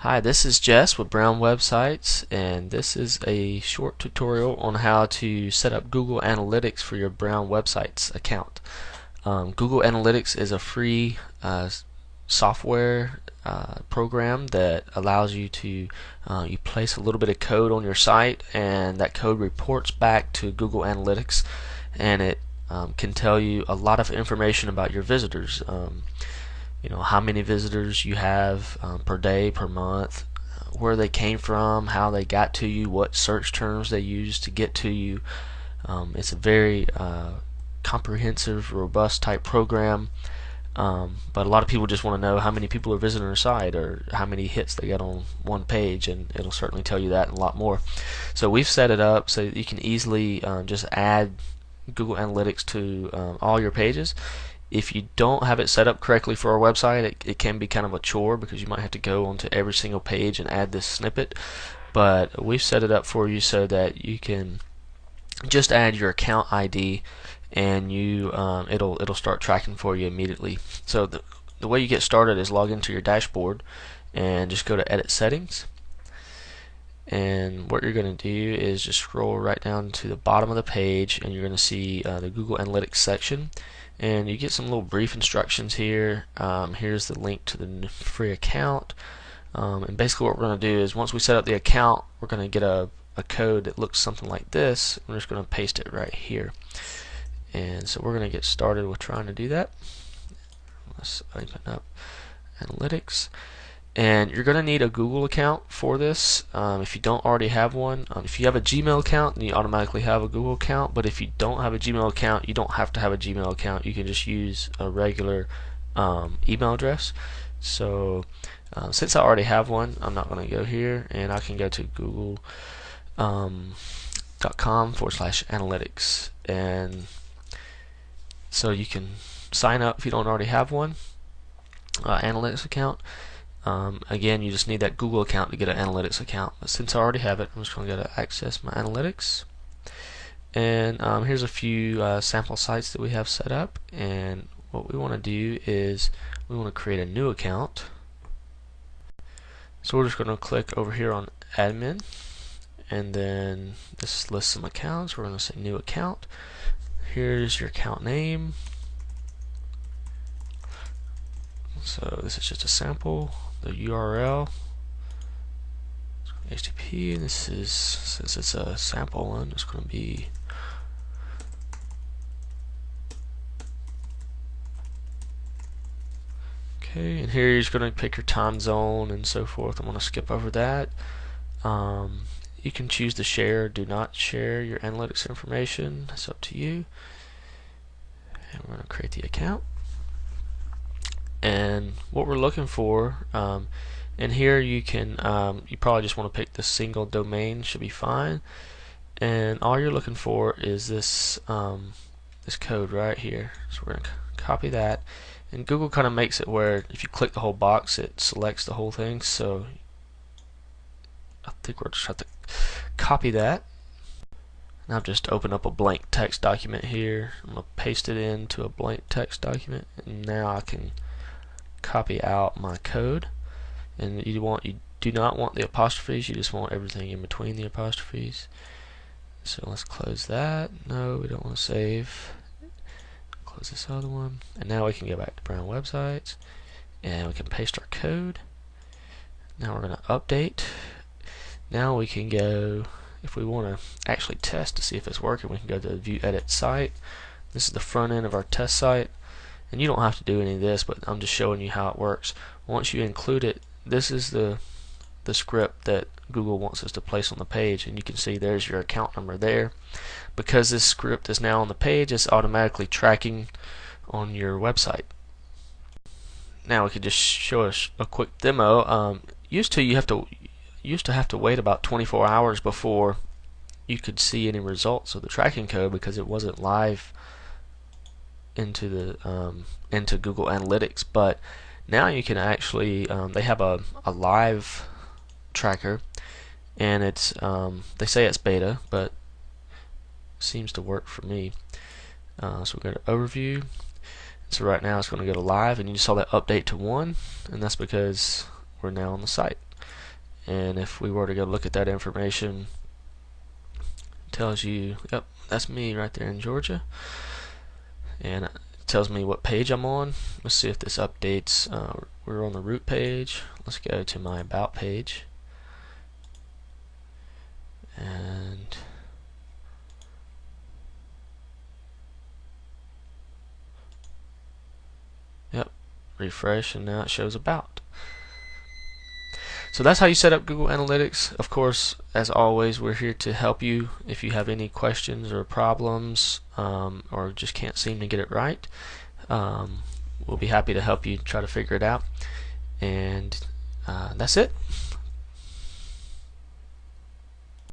Hi, this is Jess with Brown Websites, and this is a short tutorial on how to set up Google Analytics for your Brown Websites account. Google Analytics is a free software program that allows you to you place a little bit of code on your site, and that code reports back to Google Analytics, and it can tell you a lot of information about your visitors. How many visitors you have per day, per month, where they came from, how they got to you, what search terms they used to get to you. It's a very comprehensive, robust type program. But a lot of people just want to know how many people are visiting their site or how many hits they get on one page, and it'll certainly tell you that and a lot more. So we've set it up so that you can easily just add Google Analytics to all your pages. If you don't have it set up correctly for our website, it can be kind of a chore because you might have to go onto every single page and add this snippet. But we've set it up for you so that you can just add your account ID, and it'll start tracking for you immediately. So the way you get started is log into your dashboard and just go to Edit Settings. And what you're going to do is just scroll right down to the bottom of the page, and you're going to see the Google Analytics section. And you get some little brief instructions here. Here's the link to the free account. And basically what we're going to do is once we set up the account, we're going to get a code that looks something like this. We're just going to paste it right here. And so we're going to get started with trying to do that. Let's open up Analytics. And you're going to need a Google account for this. If you don't already have one, if you have a Gmail account, then you automatically have a Google account. But if you don't have a Gmail account, you don't have to have a Gmail account. You can just use a regular email address. So since I already have one, I'm not going to go here, and I can go to google.com/analytics. And so you can sign up if you don't already have one analytics account. Again, you just need that Google account to get an analytics account. But since I already have it, I'm just going to go to Access My Analytics. And here's a few sample sites that we have set up. And what we want to do is we want to create a new account. So we're just going to click over here on Admin. And then this lists some accounts. We're going to say New Account. Here's your account name. So this is just a sample. The URL, HTTP, and this is, since it's a sample one, it's going to be okay. And here you're just going to pick your time zone and so forth. I'm going to skip over that. You can choose to share, do not share your analytics information. It's up to you. And we're going to create the account. And what we're looking for, and here you can you probably just want to pick the single domain, should be fine. And all you're looking for is this this code right here. So we're going to copy that, and Google kind of makes it where if you click the whole box, it selects the whole thing. So I think we'll just have to copy that. And I've just opened up a blank text document here. I'm going to paste it into a blank text document, and now I can copy out my code. And you do not want the apostrophes, you just want everything in between the apostrophes. So let's close that. No, we don't want to save. Close this other one, and now we can go back to Brown Websites, and we can paste our code. Now we're going to update. Now we can go, if we want to actually test to see if it's working, we can go to View Edit Site. This is the front end of our test site. And you don't have to do any of this, but I'm just showing you how it works. Once you include it, this is the script that Google wants us to place on the page, and you can see there's your account number there. Because this script is now on the page, it's automatically tracking on your website. Now we could just show us a quick demo. Used to have to wait about 24 hours before you could see any results of the tracking code because it wasn't live into Google Analytics. But now you can actually they have a live tracker, and it's they say it's beta, but seems to work for me. So we're going to Overview. So right now it's going to go to live, and you saw that update to 1, and that's because we're now on the site. and if we were to go look at that information, it tells you, yep, that's me right there in Georgia, and it tells me what page I'm on. Let's see if this updates. We're on the root page. Let's go to my about page, and yep, refresh, and now it shows about. So that's how you set up Google Analytics. Of course, as always, we're here to help you if you have any questions or problems, or just can't seem to get it right. We'll be happy to help you try to figure it out. And that's it.